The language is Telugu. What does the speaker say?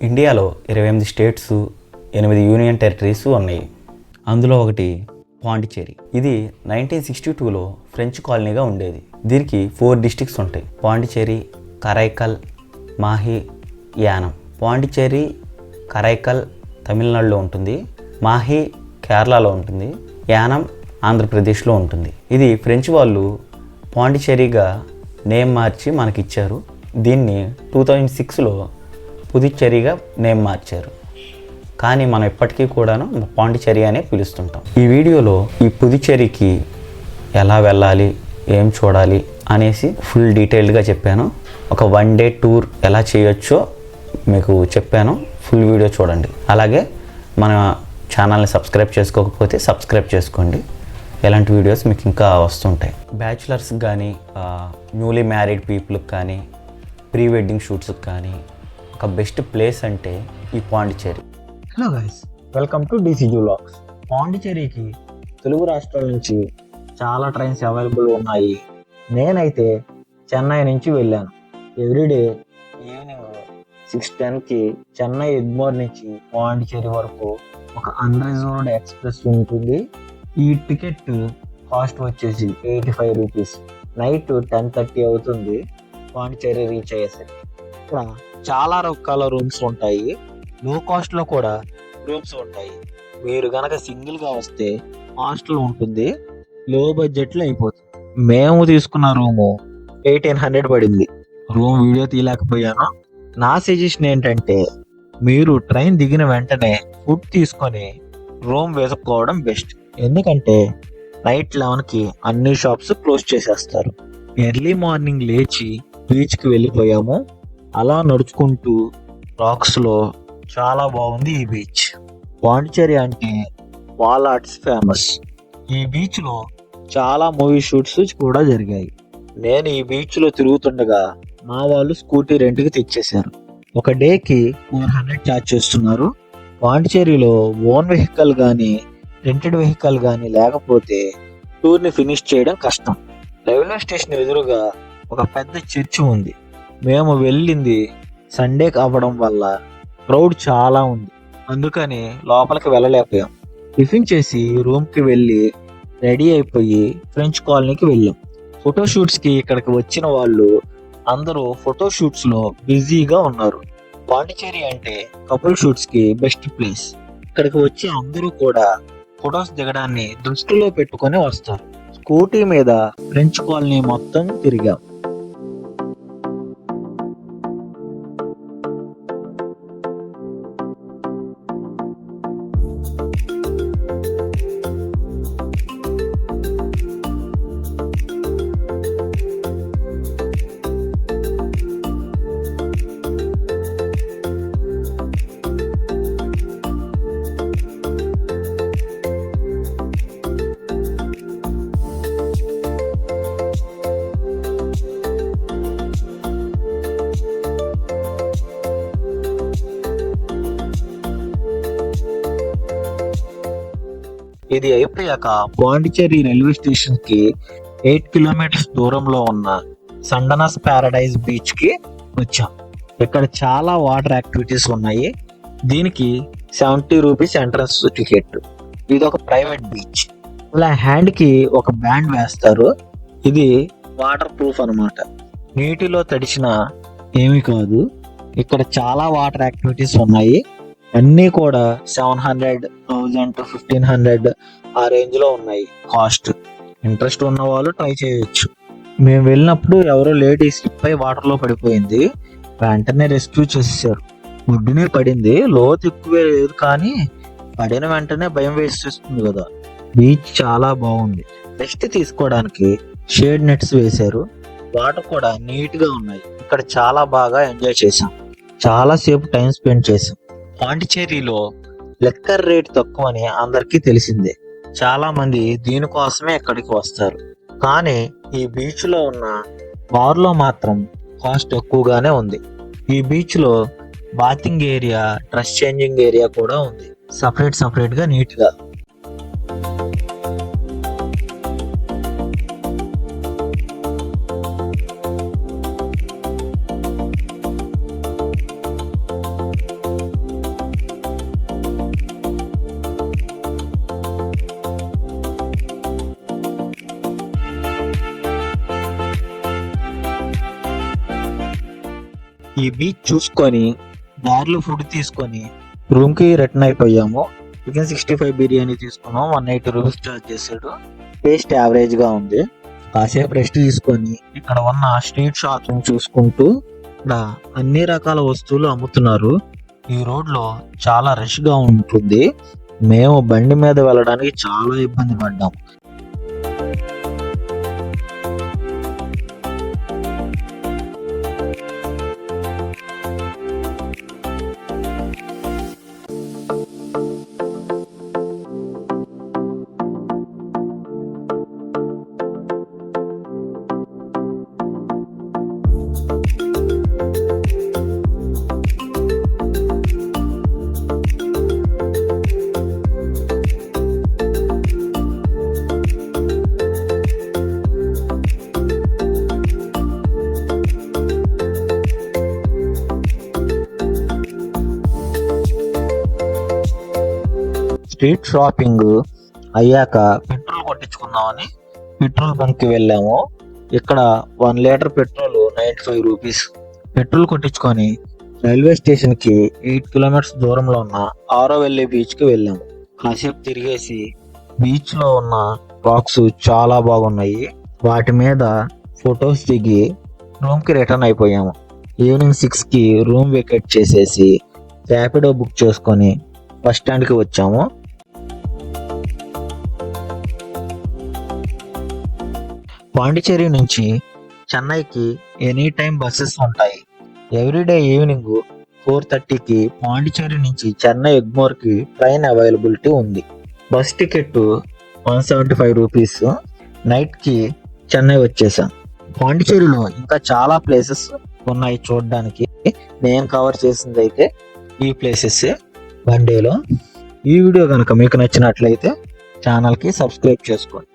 ఇండియాలో 28 స్టేట్స్ 8 యూనియన్ టెరిటరీస్ ఉన్నాయి. అందులో ఒకటి పాండిచేరి. ఇది 1962లో ఫ్రెంచ్ కాలనీగా ఉండేది. దీనికి 4 డిస్ట్రిక్ట్స్ ఉంటాయి: పాండిచేరి, కరైకల్, మాహి, యానం. పాండిచేరి, కరైకల్ తమిళనాడులో ఉంటుంది, మాహి కేరళలో ఉంటుంది, యానం ఆంధ్రప్రదేశ్లో ఉంటుంది. ఇది ఫ్రెంచ్ వాళ్ళు పాండిచేరిగా నేమ్ మార్చి మనకిచ్చారు. దీన్ని 2006లో పుదుచ్చేరిగా నేమ్ మార్చారు. కానీ మనం ఇప్పటికీ కూడాను పాండిచేరి అనే పిలుస్తుంటాం. ఈ వీడియోలో ఈ పుదుచ్చేరికి ఎలా వెళ్ళాలి, ఏం చూడాలి అనేసి ఫుల్ డీటెయిల్డ్గా చెప్పాను. ఒక 1 డే టూర్ ఎలా చేయొచ్చో మీకు చెప్పాను. ఫుల్ వీడియో చూడండి. అలాగే మన ఛానల్ని సబ్స్క్రైబ్ చేసుకోకపోతే సబ్స్క్రైబ్ చేసుకోండి. ఎలాంటి వీడియోస్ మీకు ఇంకా వస్తుంటాయి. బ్యాచులర్స్కి కానీ, న్యూలీ మ్యారీడ్ పీపుల్కి కానీ, ప్రీ వెడ్డింగ్ షూట్స్కి కానీ ఒక బెస్ట్ ప్లేస్ అంటే ఈ Pondicherry. Hello guys, welcome to DCG vlogs. పాండిచేరికి తెలుగు రాష్ట్రాల నుంచి చాలా ట్రైన్స్ అవైలబుల్ ఉన్నాయి. నేనైతే చెన్నై నుంచి వెళ్ళాను. ఎవ్రీడే ఈవినింగ్ 6:10కి చెన్నై ఎగ్మోర్ నుంచి పాండిచేరి వరకు ఒక అన్రిజర్వ్డ్ ఎక్స్ప్రెస్ ఉంటుంది. ఈ టికెట్ కాస్ట్ వచ్చేసి 85 రూపీస్. నైట్ 10:30 అవుతుంది పాండిచేరి రీచ్ అయ్యేసరికి. ఇక్కడ చాలా రకాల రూమ్స్ ఉంటాయి. లో కాస్ట్లో కూడా రూమ్స్ ఉంటాయి. మీరు గనక సింగిల్గా వస్తే హాస్టల్ ఉంటుంది, లో బడ్జెట్లో అయిపోతుంది. మేము తీసుకున్న రూము 1800 పడింది. రూమ్ వీడియో తీయలేకపోయాను. నా సజెషన్ ఏంటంటే మీరు ట్రైన్ దిగిన వెంటనే ఫుడ్ తీసుకొని రూమ్ వేసుకోవడం బెస్ట్. ఎందుకంటే నైట్ 11కి అన్ని షాప్స్ క్లోజ్ చేసేస్తారు. ఎర్లీ మార్నింగ్ లేచి బీచ్కి వెళ్ళిపోయాము. అలా నడుచుకుంటూ రాక్స్లో చాలా బాగుంది ఈ బీచ్. పాండిచేరి అంటే వాల్ ఆర్ట్స్ ఫేమస్. ఈ బీచ్లో చాలా మూవీ షూట్స్ కూడా జరిగాయి. నేను ఈ బీచ్లో తిరుగుతుండగా మా వాళ్ళు స్కూటీ రెంట్కి తెచ్చేశారు. ఒక డేకి 400 ఛార్జ్ చేస్తున్నారు. పాండిచేరిలో ఓన్ వెహికల్ కానీ రెంటెడ్ వెహికల్ కానీ లేకపోతే టూర్ని ఫినిష్ చేయడం కష్టం. రైల్వే స్టేషన్ ఎదురుగా ఒక పెద్ద చర్చి ఉంది. మేము వెళ్ళింది సండే అవ్వడం వల్ల క్రౌడ్ చాలా ఉంది. అందుకని లోపలికి వెళ్ళలేకపోయాం. టిఫిన్ చేసి రూమ్కి వెళ్ళి రెడీ అయిపోయి ఫ్రెంచ్ కాలనీకి వెళ్ళాం. ఫోటోషూట్స్కి ఇక్కడికి వచ్చిన వాళ్ళు అందరూ ఫోటోషూట్స్లో బిజీగా ఉన్నారు. పాండిచేరి అంటే కపుల్ షూట్స్కి బెస్ట్ ప్లేస్. ఇక్కడికి వచ్చి అందరూ కూడా ఫొటోస్ దిగడాన్ని దృష్టిలో పెట్టుకొని వస్తారు. స్కూటీ మీద ఫ్రెంచ్ కాలనీ మొత్తం తిరిగాం. ఇది అయిపోయాక పాండిచేరి రైల్వే స్టేషన్ కి 8 కిలోమీటర్స్ దూరంలో ఉన్న సండనాస్ ప్యారడైజ్ బీచ్ కి వచ్చాం. ఇక్కడ చాలా వాటర్ యాక్టివిటీస్ ఉన్నాయి. దీనికి 70 రూపీస్ ఎంట్రన్స్ టికెట్. ఇది ఒక ప్రైవేట్ బీచ్. ఇలా హ్యాండ్ కి ఒక బ్యాండ్ వేస్తారు. ఇది వాటర్ ప్రూఫ్ అన్నమాట. నీటిలో తడిచిన ఏమీ కాదు. ఇక్కడ చాలా వాటర్ యాక్టివిటీస్ ఉన్నాయి. అన్నీ కూడా 700, 1000 to 1500 ఆ రేంజ్ లో ఉన్నాయి కాస్ట్. ఇంట్రెస్ట్ ఉన్న వాళ్ళు ట్రై చేయొచ్చు. మేము వెళ్ళినప్పుడు ఎవరో లేడీ స్లిప్ అయి వాటర్ లో పడిపోయింది. వెంటనే రెస్క్యూ చేసేసారు. ఒడ్డునే పడింది, లోతు ఎక్కువే లేదు, కానీ పడిన వెంటనే భయం వేసేస్తుంది కదా. బీచ్ చాలా బాగుంది. రెస్ట్ తీసుకోవడానికి షేడ్ నెట్స్ వేశారు. వాటర్ కూడా నీట్ గా ఉన్నాయి. ఇక్కడ చాలా బాగా ఎంజాయ్ చేసాం. చాలా సేపు టైం స్పెండ్ చేసాం. పాండిచేరిలో లెక్కర్ రేట్ తక్కువని అందరికీ తెలిసిందే. చాలా మంది దీనికోసమే ఇక్కడికి వస్తారు. కానీ ఈ బీచ్ లో ఉన్న బార్ లో మాత్రం కాస్ట్ ఎక్కువగానే ఉంది. ఈ బీచ్ లో bathing area, dress changing area కూడా ఉంది, సపరేట్ గా నీట్ గా. ఈ బీచ్ చూసుకొని దారిలో ఫుడ్ తీసుకొని రూమ్కి రిటర్న్ అయిపోయాము. చికెన్ 65 బిర్యానీ తీసుకున్నాం. 180 రూపీస్ ఛార్జ్ చేశాడు. టేస్ట్ యావరేజ్గా ఉంది. కాసేపు రెస్ట్ తీసుకొని ఇక్కడ ఉన్న స్ట్రీట్ షాపింగ్ చూసుకుంటూ ఇక్కడ అన్ని రకాల వస్తువులు అమ్ముతున్నారు. ఈ రోడ్లో చాలా రష్గా ఉంటుంది. మేము బండి మీద వెళ్ళడానికి చాలా ఇబ్బంది పడ్డాం. స్ట్రీట్ షాపింగ్ అయ్యాక పెట్రోల్ కొట్టించుకుందామని పెట్రోల్ బంక్ కి వెళ్ళాము. ఇక్కడ 1 లీటర్ పెట్రోల్ 95 రూపీస్. పెట్రోల్ కొట్టించుకొని రైల్వే స్టేషన్ కి 8 కిలోమీటర్స్ దూరంలో ఉన్న ఆరోవెల్లి బీచ్ కి వెళ్ళాము. కాసేపు తిరిగేసి బీచ్ లో ఉన్న రాక్స్ చాలా బాగున్నాయి. వాటి మీద ఫొటోస్ దిగి రూమ్ కి రిటర్న్ అయిపోయాము. ఈవినింగ్ 6 కి రూమ్ వెకేట్ చేసేసి ర్యాపిడో బుక్ చేసుకొని బస్ స్టాండ్ కి వచ్చాము. పాండిచేరి నుంచి చెన్నైకి ఎనీ టైం బస్సెస్ ఉంటాయి. ఎవ్రీడే ఈవినింగ్ 4:30కి పాండిచేరి నుంచి చెన్నై ఎగ్మోర్కి ట్రైన్ అవైలబిలిటీ ఉంది. Bus ticket 175 rupees. నైట్కి చెన్నై వచ్చేసాం. పాండిచేరిలో ఇంకా చాలా ప్లేసెస్ ఉన్నాయి చూడడానికి. నేను కవర్ చేసింది అయితే ఈ ప్లేసెస్ వన్ డేలో. ఈ వీడియో కనుక మీకు నచ్చినట్లయితే ఛానల్కి సబ్స్క్రైబ్ చేసుకోండి.